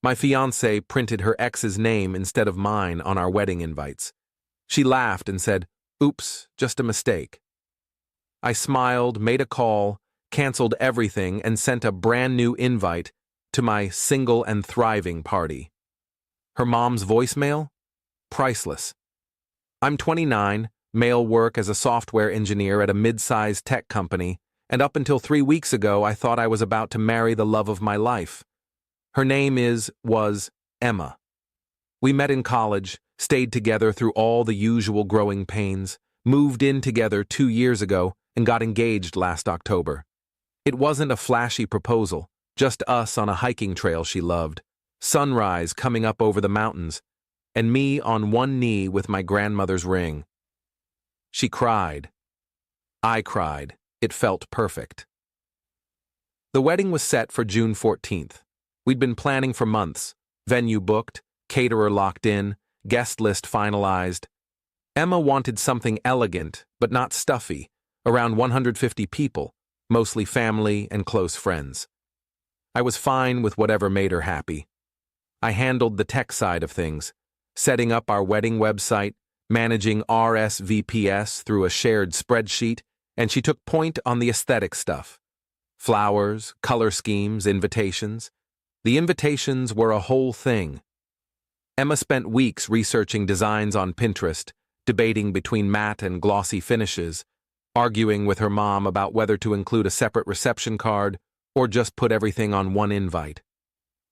My fiancée printed her ex's name instead of mine on our wedding invites. She laughed and said, "Oops, just a mistake." I smiled, made a call, canceled everything, and sent a brand new invite to my single and thriving party. Her mom's voicemail? Priceless. I'm 29, male, work as a software engineer at a mid-sized tech company, and up until 3 weeks ago I thought I was about to marry the love of my life. Her name was Emma. We met in college, stayed together through all the usual growing pains, moved in together 2 years ago, and got engaged last October. It wasn't a flashy proposal, just us on a hiking trail she loved, sunrise coming up over the mountains, and me on one knee with my grandmother's ring. She cried. I cried. It felt perfect. The wedding was set for June 14th. We'd been planning for months, venue booked, caterer locked in, guest list finalized. Emma wanted something elegant, but not stuffy, around 150 people, mostly family and close friends. I was fine with whatever made her happy. I handled the tech side of things, setting up our wedding website, managing RSVPs through a shared spreadsheet, and she took point on the aesthetic stuff. Flowers, color schemes, invitations. The invitations were a whole thing. Emma spent weeks researching designs on Pinterest, debating between matte and glossy finishes, arguing with her mom about whether to include a separate reception card or just put everything on one invite.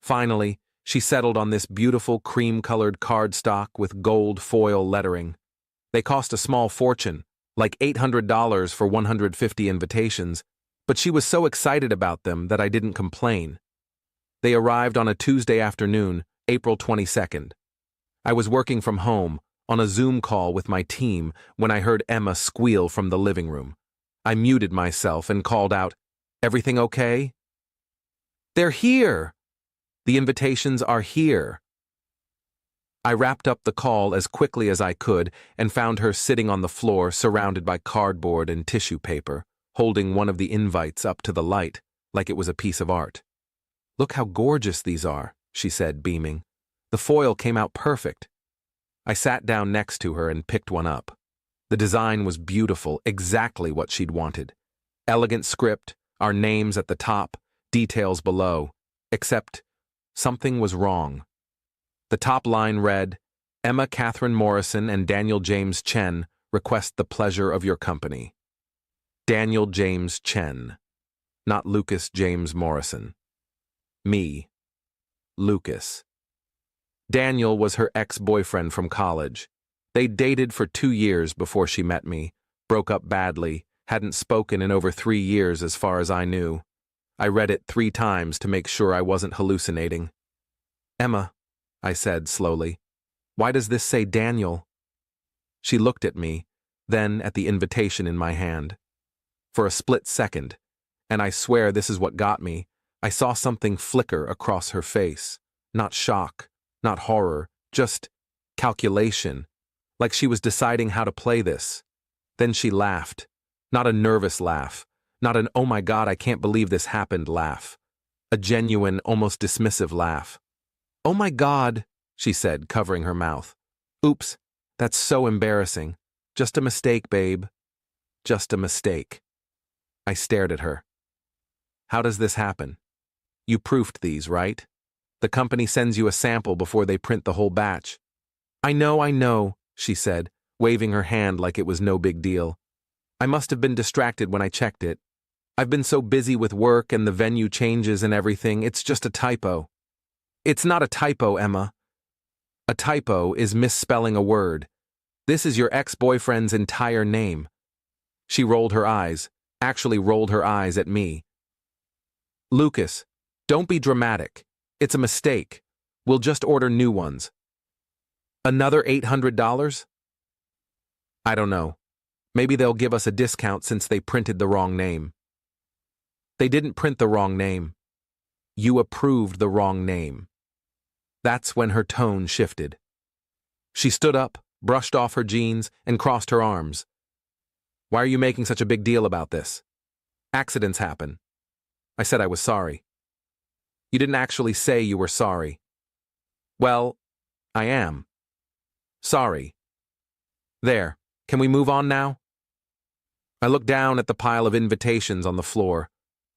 Finally, she settled on this beautiful cream-colored cardstock with gold foil lettering. They cost a small fortune, like $800 for 150 invitations, but she was so excited about them that I didn't complain. They arrived on a Tuesday afternoon, April 22nd. I was working from home, on a Zoom call with my team, when I heard Emma squeal from the living room. I muted myself and called out, "Everything okay?" "They're here! The invitations are here." I wrapped up the call as quickly as I could and found her sitting on the floor surrounded by cardboard and tissue paper, holding one of the invites up to the light, like it was a piece of art. "Look how gorgeous these are," she said, beaming. "The foil came out perfect." I sat down next to her and picked one up. The design was beautiful, exactly what she'd wanted. Elegant script, our names at the top, details below, except something was wrong. The top line read, "Emma Catherine Morrison and Daniel James Chen request the pleasure of your company." Daniel James Chen, not Lucas James Morrison. Me. Lucas. Daniel was her ex-boyfriend from college. They dated for 2 years before she met me, broke up badly, hadn't spoken in over 3 years as far as I knew. I read it 3 times to make sure I wasn't hallucinating. "Emma," I said slowly, "why does this say Daniel?" She looked at me, then at the invitation in my hand. For a split second, and I swear this is what got me, I saw something flicker across her face. Not shock, not horror, just calculation, like she was deciding how to play this. Then she laughed. Not a nervous laugh, not an "oh my God, I can't believe this happened" laugh. A genuine, almost dismissive laugh. "Oh my God," she said, covering her mouth. "Oops, that's so embarrassing. Just a mistake, babe. Just a mistake." I stared at her. "How does this happen? You proofed these, right? The company sends you a sample before they print the whole batch." I know," she said, waving her hand like it was no big deal. "I must have been distracted when I checked it. I've been so busy with work and the venue changes and everything, it's just a typo." "It's not a typo, Emma. A typo is misspelling a word. This is your ex-boyfriend's entire name." She rolled her eyes, actually rolled her eyes at me. "Lucas, don't be dramatic. It's a mistake. We'll just order new ones." "Another $800? I don't know. Maybe they'll give us a discount since they printed the wrong name." "They didn't print the wrong name. You approved the wrong name." That's when her tone shifted. She stood up, brushed off her jeans, and crossed her arms. "Why are you making such a big deal about this? Accidents happen." I said I was sorry. "You didn't actually say you were sorry. Well, I am. Sorry. There, can we move on now? I looked down at the pile of invitations on the floor,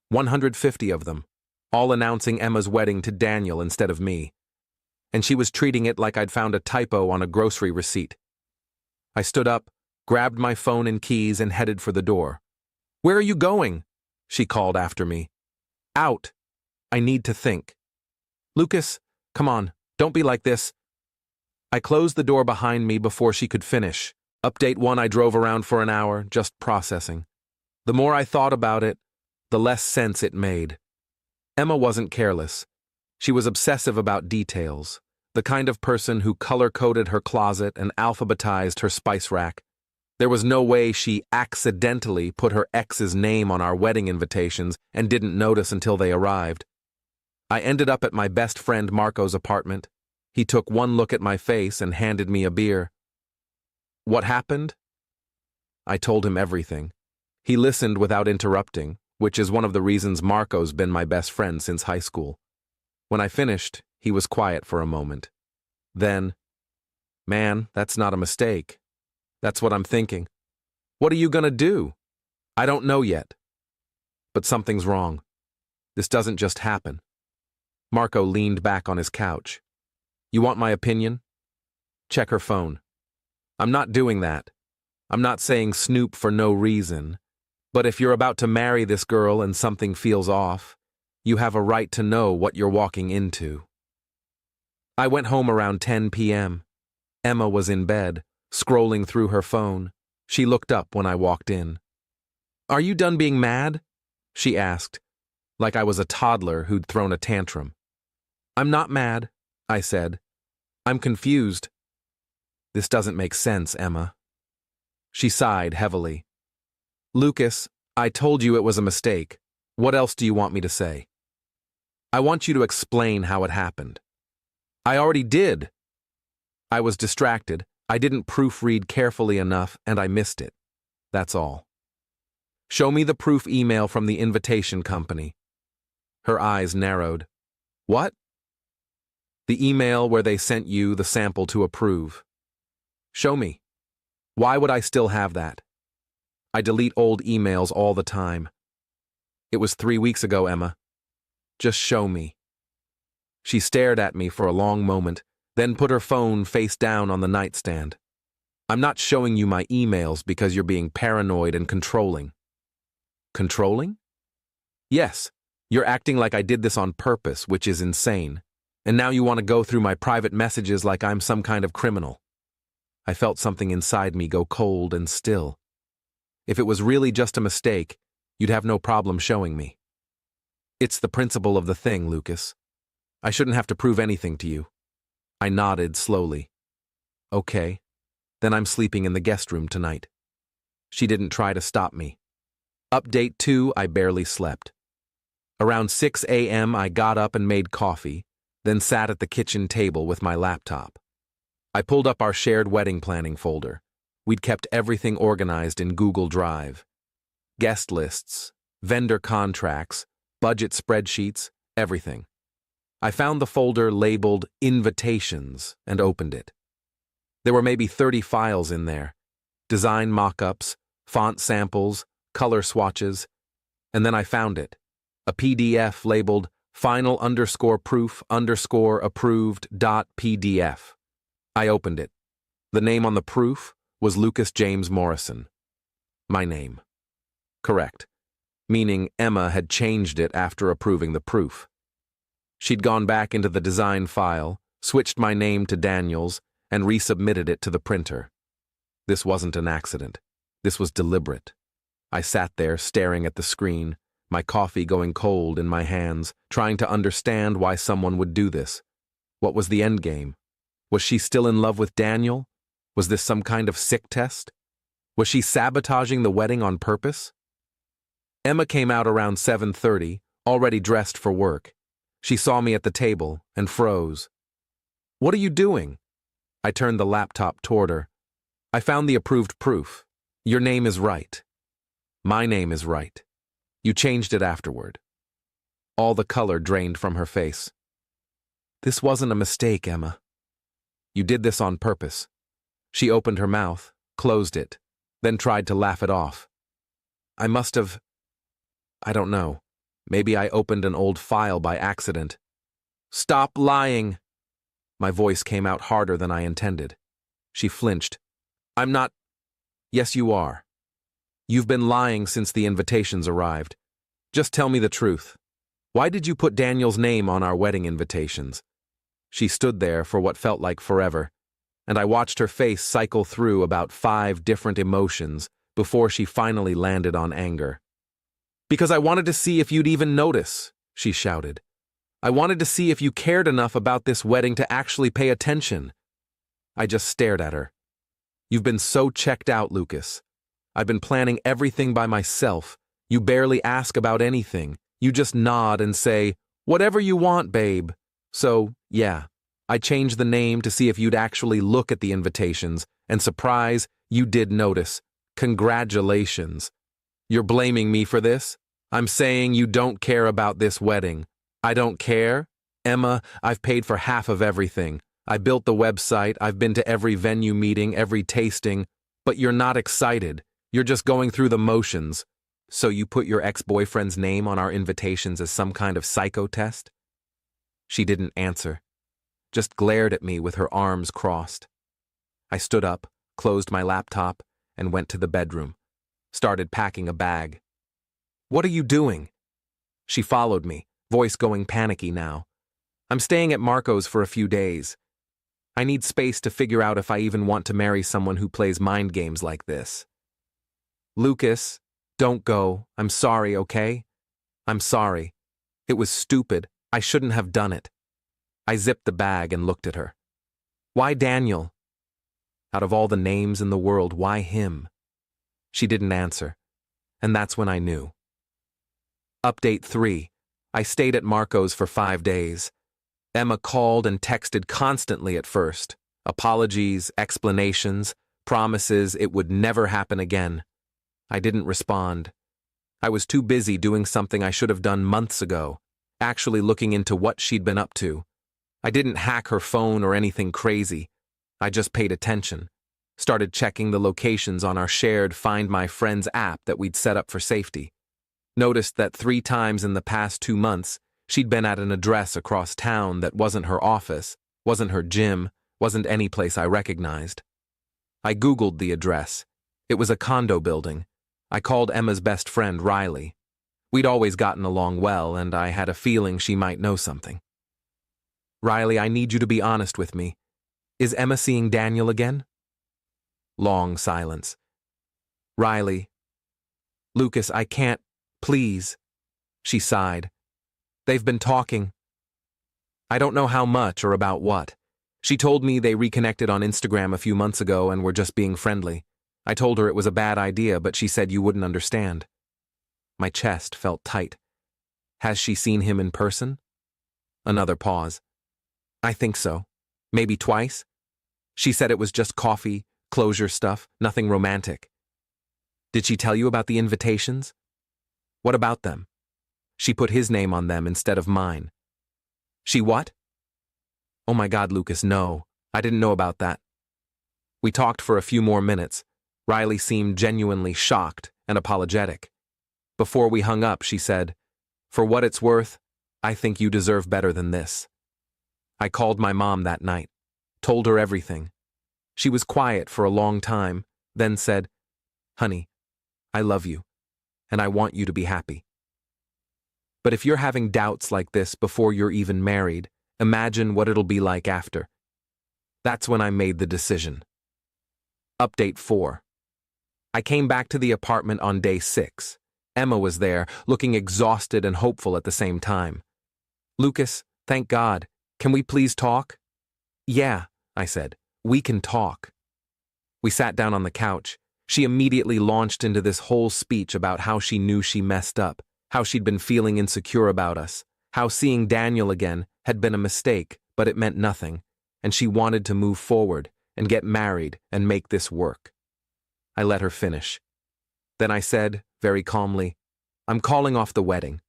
150 of them, all announcing Emma's wedding to Daniel instead of me. And she was treating it like I'd found a typo on a grocery receipt. I stood up, grabbed my phone and keys, and headed for the door. "Where are you going?" she called after me. "Out. I need to think." "Lucas, come on, don't be like this." I closed the door behind me before she could finish. Update 1, I drove around for an hour, just processing. The more I thought about it, the less sense it made. Emma wasn't careless. She was obsessive about details, the kind of person who color-coded her closet and alphabetized her spice rack. There was no way she accidentally put her ex's name on our wedding invitations and didn't notice until they arrived. I ended up at my best friend Marco's apartment. He took one look at my face and handed me a beer. "What happened?" I told him everything. He listened without interrupting, which is one of the reasons Marco's been my best friend since high school. When I finished, he was quiet for a moment. Then, "Man, that's not a mistake. That's what I'm thinking." "What are you gonna do?" "I don't know yet. But something's wrong. This doesn't just happen." Marco leaned back on his couch. "You want my opinion?" "Check her phone." "I'm not doing that. I'm not saying snoop for no reason. But if you're about to marry this girl and something feels off, you have a right to know what you're walking into." I went home around 10 p.m. Emma was in bed, scrolling through her phone. She looked up when I walked in. "Are you done being mad?" she asked, like I was a toddler who'd thrown a tantrum. "I'm not mad," I said. "I'm confused." "This doesn't make sense, Emma." She sighed heavily. "Lucas, I told you it was a mistake. What else do you want me to say?" "I want you to explain how it happened." "I already did." "I was distracted. I didn't proofread carefully enough, and I missed it. That's all." "Show me the proof email from the invitation company." Her eyes narrowed. "What?" "The email where they sent you the sample to approve." "Show me. Why would I still have that?" "I delete old emails all the time." "It was 3 weeks ago, Emma. Just show me." She stared at me for a long moment, then put her phone face down on the nightstand. "I'm not showing you my emails because you're being paranoid and controlling." "Controlling?" "Yes, you're acting like I did this on purpose, which is insane. And now you want to go through my private messages like I'm some kind of criminal." I felt something inside me go cold and still. If it was really just a mistake, you'd have no problem showing me. "It's the principle of the thing, Lucas. I shouldn't have to prove anything to you." I nodded slowly. "Okay, then I'm sleeping in the guest room tonight." She didn't try to stop me. Update 2, I barely slept. Around 6 a.m. I got up and made coffee, then sat at the kitchen table with my laptop. I pulled up our shared wedding planning folder. We'd kept everything organized in Google Drive. Guest lists, vendor contracts, budget spreadsheets, everything. I found the folder labeled Invitations and opened it. There were maybe 30 files in there. Design mock-ups, font samples, color swatches. And then I found it. A PDF labeled final_proof_approved.pdf. I opened it. The name on the proof was Lucas James Morrison. My name. Correct. Meaning Emma had changed it after approving the proof. She'd gone back into the design file, switched my name to Daniel's, and resubmitted it to the printer. This wasn't an accident. This was deliberate. I sat there staring at the screen, my coffee going cold in my hands, trying to understand why someone would do this. What was the end game? Was she still in love with Daniel? Was this some kind of sick test? Was she sabotaging the wedding on purpose? Emma came out around 7:30, already dressed for work. She saw me at the table and froze. "What are you doing?" I turned the laptop toward her. "I found the approved proof. Your name is right. My name is right. You changed it afterward." All the color drained from her face. This wasn't a mistake, Emma. You did this on purpose. She opened her mouth, closed it, then tried to laugh it off. I must have… I don't know. Maybe I opened an old file by accident. Stop lying! My voice came out harder than I intended. She flinched. I'm not… Yes, you are. You've been lying since the invitations arrived. Just tell me the truth. Why did you put Daniel's name on our wedding invitations? She stood there for what felt like forever, and I watched her face cycle through about 5 different emotions before she finally landed on anger. Because I wanted to see if you'd even notice, she shouted. I wanted to see if you cared enough about this wedding to actually pay attention. I just stared at her. You've been so checked out, Lucas. I've been planning everything by myself. You barely ask about anything. You just nod and say, whatever you want, babe. So, yeah, I changed the name to see if you'd actually look at the invitations, and surprise, you did notice. Congratulations. You're blaming me for this? I'm saying you don't care about this wedding. I don't care? Emma, I've paid for half of everything. I built the website, I've been to every venue meeting, every tasting, but you're not excited. You're just going through the motions. So you put your ex-boyfriend's name on our invitations as some kind of psycho test? She didn't answer, just glared at me with her arms crossed. I stood up, closed my laptop, and went to the bedroom. Started packing a bag. What are you doing? She followed me, voice going panicky now. I'm staying at Marco's for a few days. I need space to figure out if I even want to marry someone who plays mind games like this. Lucas, don't go. I'm sorry, okay? I'm sorry. It was stupid. I shouldn't have done it. I zipped the bag and looked at her. Why Daniel? Out of all the names in the world, why him? She didn't answer, and that's when I knew. Update 3. I stayed at Marco's for 5 days. Emma called and texted constantly at first. Apologies, explanations, promises it would never happen again. I didn't respond. I was too busy doing something I should have done months ago, actually looking into what she'd been up to. I didn't hack her phone or anything crazy. I just paid attention. Started checking the locations on our shared Find My Friends app that we'd set up for safety. Noticed that 3 times in the past 2 months, she'd been at an address across town that wasn't her office, wasn't her gym, wasn't any place I recognized. I Googled the address. It was a condo building. I called Emma's best friend, Riley. We'd always gotten along well, and I had a feeling she might know something. Riley, I need you to be honest with me. Is Emma seeing Daniel again? Long silence. Riley. Lucas, I can't. Please. She sighed. They've been talking. I don't know how much or about what. She told me they reconnected on Instagram a few months ago and were just being friendly. I told her it was a bad idea, but she said you wouldn't understand. My chest felt tight. Has she seen him in person? Another pause. I think so. Maybe twice. She said it was just coffee, closure stuff, nothing romantic. Did she tell you about the invitations? What about them? She put his name on them instead of mine. She what? Oh my God, Lucas, no. I didn't know about that. We talked for a few more minutes. Riley seemed genuinely shocked and apologetic. Before we hung up, she said, For what it's worth, I think you deserve better than this. I called my mom that night, told her everything. She was quiet for a long time, then said, Honey, I love you, and I want you to be happy. But if you're having doubts like this before you're even married, imagine what it'll be like after. That's when I made the decision. Update 4. I came back to the apartment on day 6. Emma was there, looking exhausted and hopeful at the same time. Lucas, thank God. Can we please talk? Yeah, I said. We can talk. We sat down on the couch. She immediately launched into this whole speech about how she knew she messed up, how she'd been feeling insecure about us, how seeing Daniel again had been a mistake, but it meant nothing, and she wanted to move forward and get married and make this work. I let her finish. Then I said, very calmly, I'm calling off the wedding.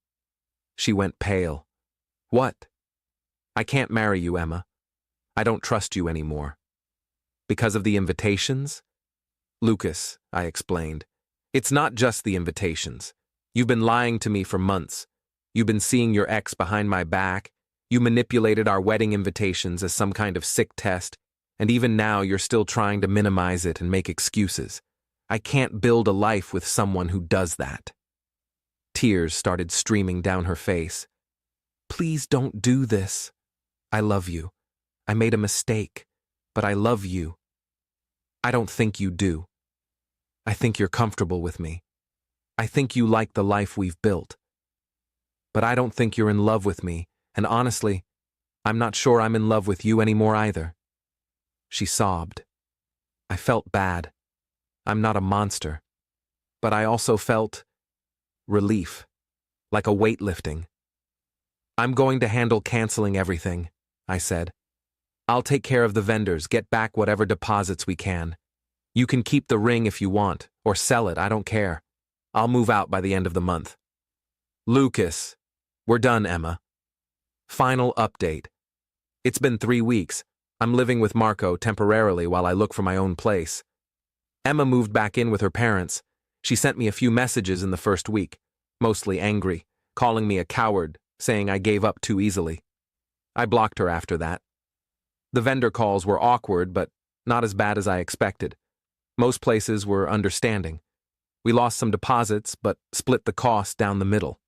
She went pale. What? I can't marry you, Emma. I don't trust you anymore. Because of the invitations? Lucas, I explained. It's not just the invitations. You've been lying to me for months. You've been seeing your ex behind my back. You manipulated our wedding invitations as some kind of sick test, and even now you're still trying to minimize it and make excuses. I can't build a life with someone who does that. Tears started streaming down her face. Please don't do this. I love you. I made a mistake, but I love you. I don't think you do. I think you're comfortable with me. I think you like the life we've built. But I don't think you're in love with me, and honestly, I'm not sure I'm in love with you anymore either. She sobbed. I felt bad. I'm not a monster. But I also felt relief, like a weight lifting. I'm going to handle canceling everything, I said. I'll take care of the vendors, get back whatever deposits we can. You can keep the ring if you want, or sell it, I don't care. I'll move out by the end of the month. Lucas, we're done, Emma. Final update. It's been 3 weeks. I'm living with Marco temporarily while I look for my own place. Emma moved back in with her parents. She sent me a few messages in the first week, mostly angry, calling me a coward, saying I gave up too easily. I blocked her after that. The vendor calls were awkward, but not as bad as I expected. Most places were understanding. We lost some deposits, but split the cost down the middle.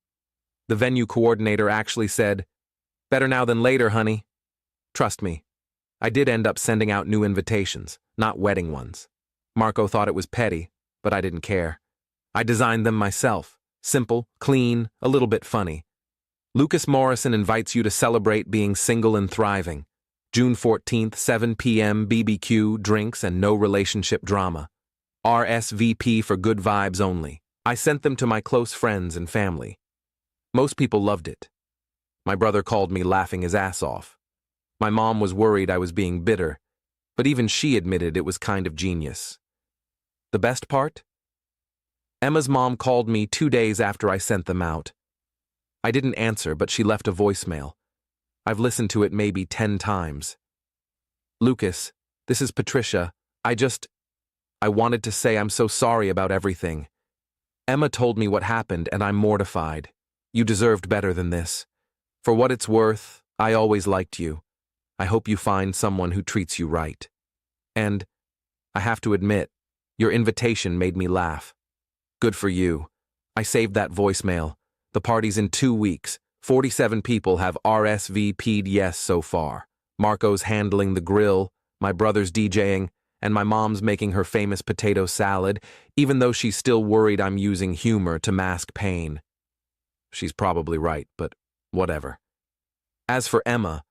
The venue coordinator actually said, "Better now than later, honey." Trust me, I did end up sending out new invitations, not wedding ones. Marco thought it was petty, but I didn't care. I designed them myself. Simple, clean, a little bit funny. Lucas Morrison invites you to celebrate being single and thriving. June 14th, 7 p.m., BBQ, drinks, and no relationship drama. RSVP for good vibes only. I sent them to my close friends and family. Most people loved it. My brother called me laughing his ass off. My mom was worried I was being bitter, but even she admitted it was kind of genius. The best part? Emma's mom called me 2 days after I sent them out. I didn't answer, but she left a voicemail. I've listened to it maybe 10 times. Lucas, this is Patricia. I wanted to say I'm so sorry about everything. Emma told me what happened, and I'm mortified. You deserved better than this. For what it's worth, I always liked you. I hope you find someone who treats you right. And, I have to admit, your invitation made me laugh. Good for you. I saved that voicemail. The party's in 2 weeks. 47 people have RSVP'd yes so far. Marco's handling the grill, my brother's DJing, and my mom's making her famous potato salad, even though she's still worried I'm using humor to mask pain. She's probably right, but whatever. As for Emma,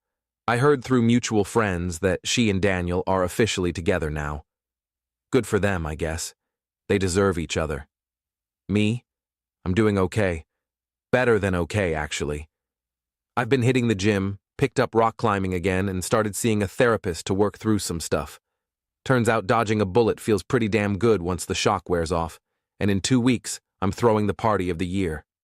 I heard through mutual friends that she and Daniel are officially together now. Good for them, I guess. They deserve each other. Me? I'm doing okay. Better than okay, actually. I've been hitting the gym, picked up rock climbing again, and started seeing a therapist to work through some stuff. Turns out dodging a bullet feels pretty damn good once the shock wears off, and in 2 weeks, I'm throwing the party of the year.